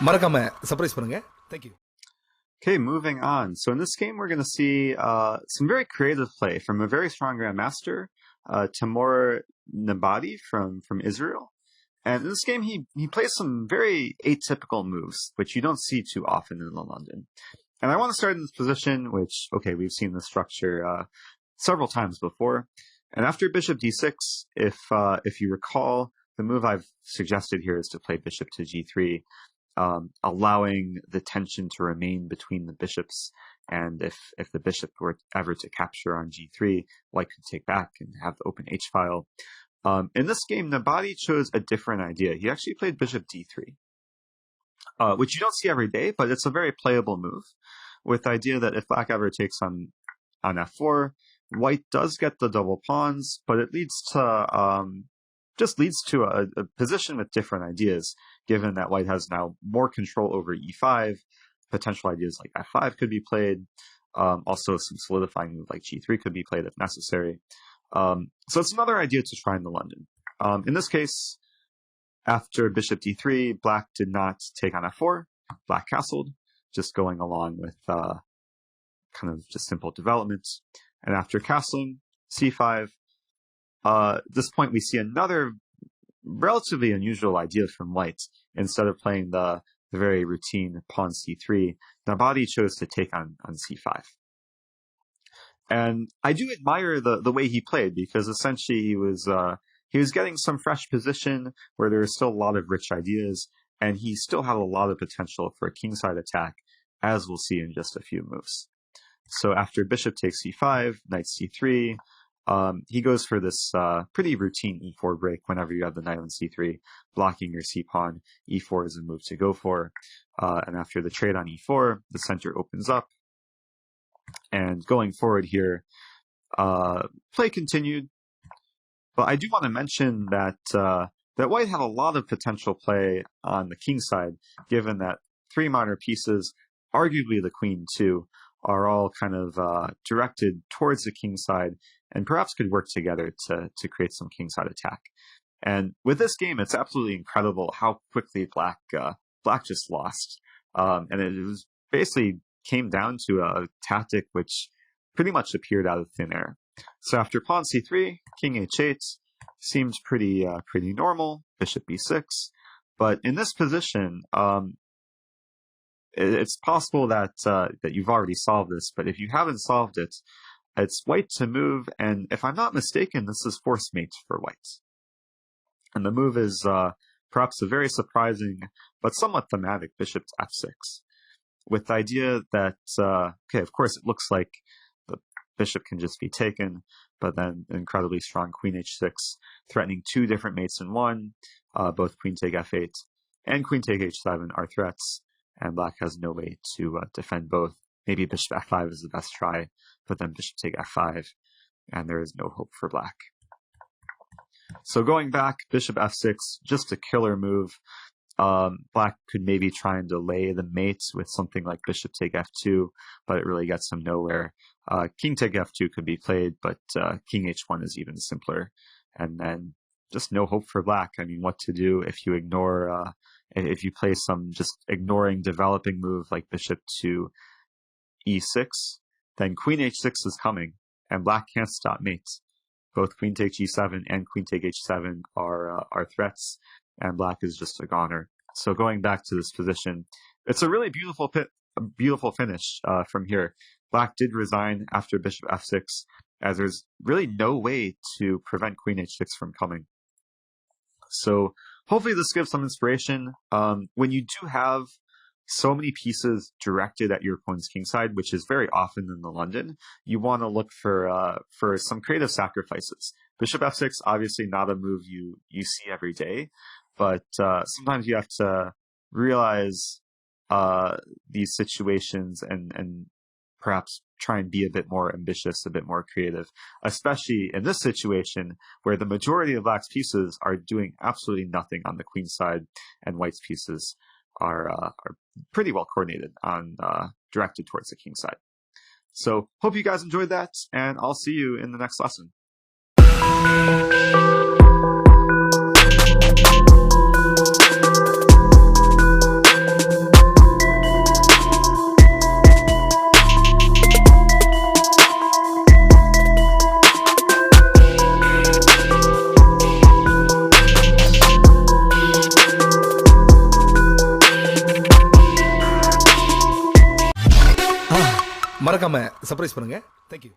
மறக்காம சர்ப்ரைஸ் பண்ணுங்க. Thank you. Okay, moving on. So in this game, we're going to see some very creative play from a very strong grandmaster, Timur Nabati from Israel. And in this game, he plays some very atypical moves, which you don't see too often in London. And I want to start in this position, which, okay, we've seen this structure several times before. And after bishop d6, if you recall, the move I've suggested here is to play bishop to g3, allowing the tension to remain between the bishops. And if the bishop were ever to capture on g3, white could take back and have the open h-file. In this game, Nabati chose a different idea. He actually played bishop d3, which you don't see every day, but it's a very playable move, with the idea that if black ever takes on f4, white does get the double pawns, but it leads to just leads to a position with different ideas, given that white has now more control over e5. Potential ideas like f5 could be played. Also, some solidifying move like g3 could be played if necessary. So it's another idea to try in the London. In this case, after bishop d3, black did not take on f4. Black castled, just going along with kind of just simple development. And after castling, c5, at this point we see another relatively unusual idea from white. Instead of playing the very routine pawn c3, Nabati chose to take on c5. And I do admire the way he played, because essentially he was getting some fresh position where there was still a lot of rich ideas, and he still had a lot of potential for a kingside attack, as we'll see in just a few moves. So after bishop takes c5, knight c3, he goes for this pretty routine e4 break whenever you have the knight on c3, blocking your c-pawn. e4 is a move to go for. And after the trade on e4, the center opens up. And going forward here, play continued. But I do want to mention that that white had a lot of potential play on the king side, given that three minor pieces, arguably the queen too, are all kind of directed towards the king side, and perhaps could work together to create some kingside attack. And with this game, it's absolutely incredible how quickly black just lost. And it was basically came down to a tactic which pretty much appeared out of thin air. So after pawn c3, king h8 seems pretty normal. Bishop b6, but in this position, it's possible that you've already solved this. But if you haven't solved it, it's white to move, and if I'm not mistaken, this is force mate for white. And the move is perhaps a very surprising but somewhat thematic bishop to f6, with the idea that, okay, of course it looks like the bishop can just be taken, but then incredibly strong queen h6, threatening two different mates in one. Both queen take f8 and queen take h7 are threats, and black has no way to defend both. Maybe bishop f5 is the best try, but then bishop take f5, and there is no hope for black. So going back, bishop f6, just a killer move. Black could maybe try and delay the mates with something like bishop take f2, but it really gets him nowhere. King take f2 could be played, but king h1 is even simpler. And then just no hope for black. I mean, what to do if you ignore, if you play some just ignoring developing move like bishop to e6, then queen h6 is coming, and black can't stop mates. Both queen take g7 and queen take h7 are threats, and black is just a goner. So going back to this position, it's a really beautiful finish from here. Black did resign after bishop f6, as there's really no way to prevent queen h6 from coming. So hopefully this gives some inspiration. When you do have so many pieces directed at your opponent's king side, which is very often in the London, you want to look for some creative sacrifices. Bishop f6, obviously not a move you see every day, but sometimes you have to realize these situations and perhaps try and be a bit more ambitious, a bit more creative, especially in this situation where the majority of black's pieces are doing absolutely nothing on the queen side, and white's pieces are pretty well coordinated on directed towards the king side. So hope you guys enjoyed that, and I'll see you in the next lesson. மறக்காம surprise பண்ணுங்க. Thank you.